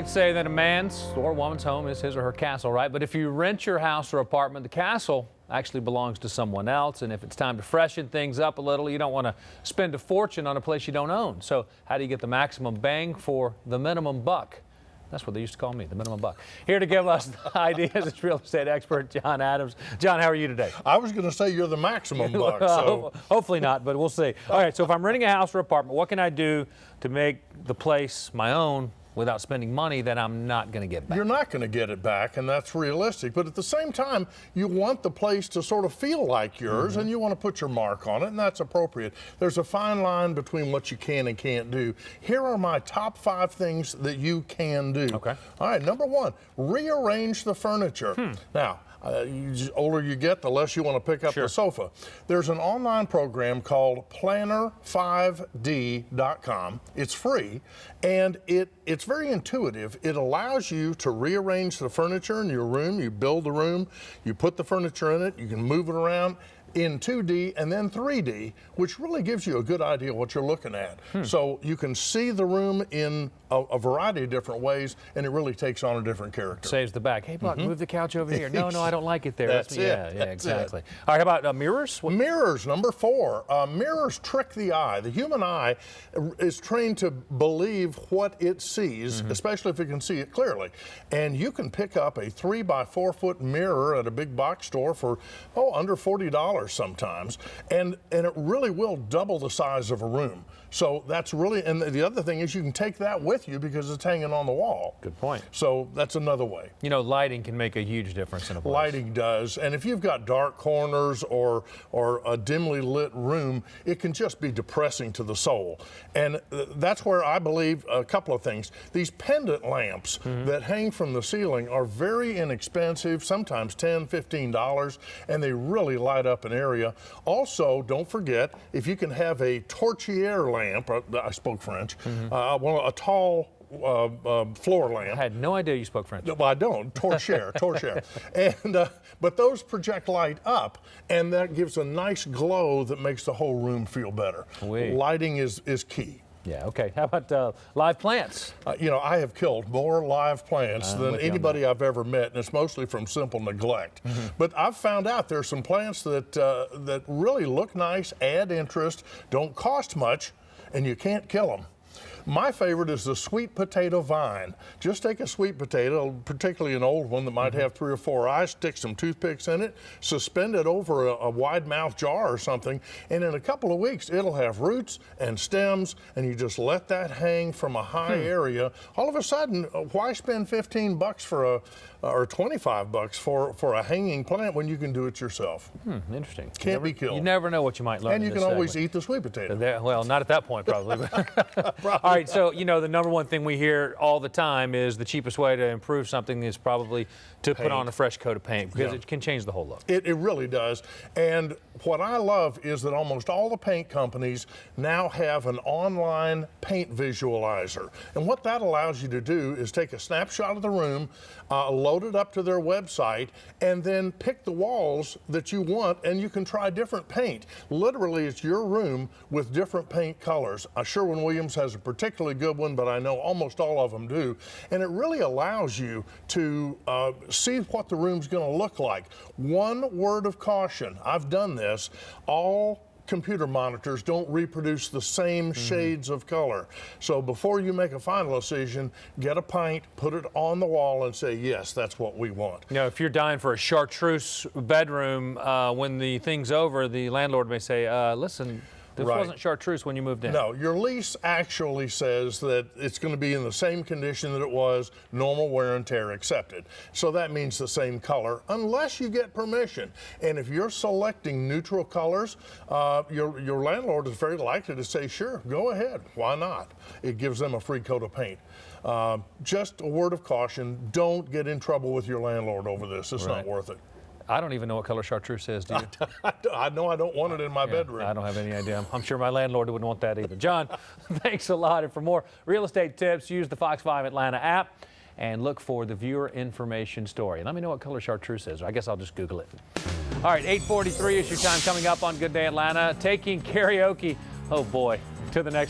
might say that a man's or woman's home is his or her castle, right? But if you rent your house or apartment, the castle actually belongs to someone else. And if it's time to freshen things up a little, you don't want to spend a fortune on a place you don't own. So how do you get the maximum bang for the minimum buck? That's what they used to call me, the minimum buck. Here to give us the ideas is real estate expert John Adams. John, how are you today? I was going to say you're the maximum buck. So. Hopefully not, but we'll see. All right, so if I'm renting a house or apartment, what can I do to make the place my own without spending money that I'm not going to get back? You're not going to get it back, and that's realistic. But at the same time, you want the place to sort of feel like yours, and you want to put your mark on it, and that's appropriate. There's a fine line between what you can and can't do. Here are my top 5 things that you can do. Okay. All right, number 1, rearrange the furniture. Now, the older you get, the less you want to pick up the sofa. There's an online program called planner5d.com. It's free, and it's very intuitive. It allows you to rearrange the furniture in your room. You build the room, you put the furniture in it, you can move it around in 2D and then 3D, which really gives you a good idea what you're looking at. So you can see the room in a variety of different ways, and it really takes on a different character. Saves the back. Hey, Buck, move the couch over here. No, I don't like it there. That's it. Yeah, exactly. All right, how about mirrors? Mirrors, number 4. Mirrors trick the eye. The human eye is trained to believe what it sees, especially if it can see it clearly. And you can pick up a 3x4 foot mirror at a big box store for, under $40 sometimes. And it really will double the size of a room. So that's really, and the other thing is you can take that with you because it's hanging on the wall. Good point. So that's another way. You know, lighting can make a huge difference in a place. Lighting does, and if you've got dark corners or a dimly lit room, it can just be depressing to the soul. And that's where I believe a couple of things. These pendant lamps that hang from the ceiling are very inexpensive, sometimes $10, $15, and they really light up an area. Also, don't forget, if you can have a torchiere lamp, I spoke French, a tall floor lamp. I had no idea you spoke French. Well, I don't. Torchiere. And but those project light up, and that gives a nice glow that makes the whole room feel better. Lighting is key. Yeah, okay. How about live plants? You know, I have killed more live plants than anybody I've ever met, and it's mostly from simple neglect. But I've found out there's some plants that really look nice, add interest, don't cost much, and you can't kill them. My favorite is the sweet potato vine. Just take a sweet potato, particularly an old one that might have 3 or 4 eyes, stick some toothpicks in it, suspend it over a wide mouth jar or something, and in a couple of weeks it'll have roots and stems, and you just let that hang from a high area. All of a sudden, why spend $15 for or $25 for a hanging plant when you can do it yourself? Interesting. Can't be killed. You never know what you might learn. And you can always eat the sweet potato. Well, not at that point, probably. All right, so, you know, the number one thing we hear all the time is the cheapest way to improve something is probably to put on a fresh coat of paint, because it can change the whole look. It really does. And what I love is that almost all the paint companies now have an online paint visualizer. And what that allows you to do is take a snapshot of the room, load it up to their website, and then pick the walls that you want, and you can try different paint. Literally, it's your room with different paint colors. Sherwin-Williams has a particularly good one, but I know almost all of them do. And it really allows you to see what the room's going to look like. One word of caution, I've done this, all computer monitors don't reproduce the same shades of color. So before you make a final decision, get a paint, put it on the wall, and say, yes, that's what we want. You know, if you're dying for a chartreuse bedroom, when the thing's over, the landlord may say, listen, this wasn't chartreuse when you moved in. No, your lease actually says that it's going to be in the same condition that it was, normal wear and tear accepted. So that means the same color, unless you get permission. And if you're selecting neutral colors, your landlord is very likely to say, sure, go ahead, why not? It gives them a free coat of paint. Just a word of caution, don't get in trouble with your landlord over this. It's not worth it. I don't even know what color chartreuse is, do you? I know I don't want it in my bedroom. I don't have any idea. I'm sure my landlord wouldn't want that either. John, thanks a lot. And for more real estate tips, use the Fox 5 Atlanta app and look for the viewer information story. And let me know what color chartreuse is. I guess I'll just Google it. All right, 8:43 is your time. Coming up on Good Day Atlanta, taking karaoke, oh boy, to the next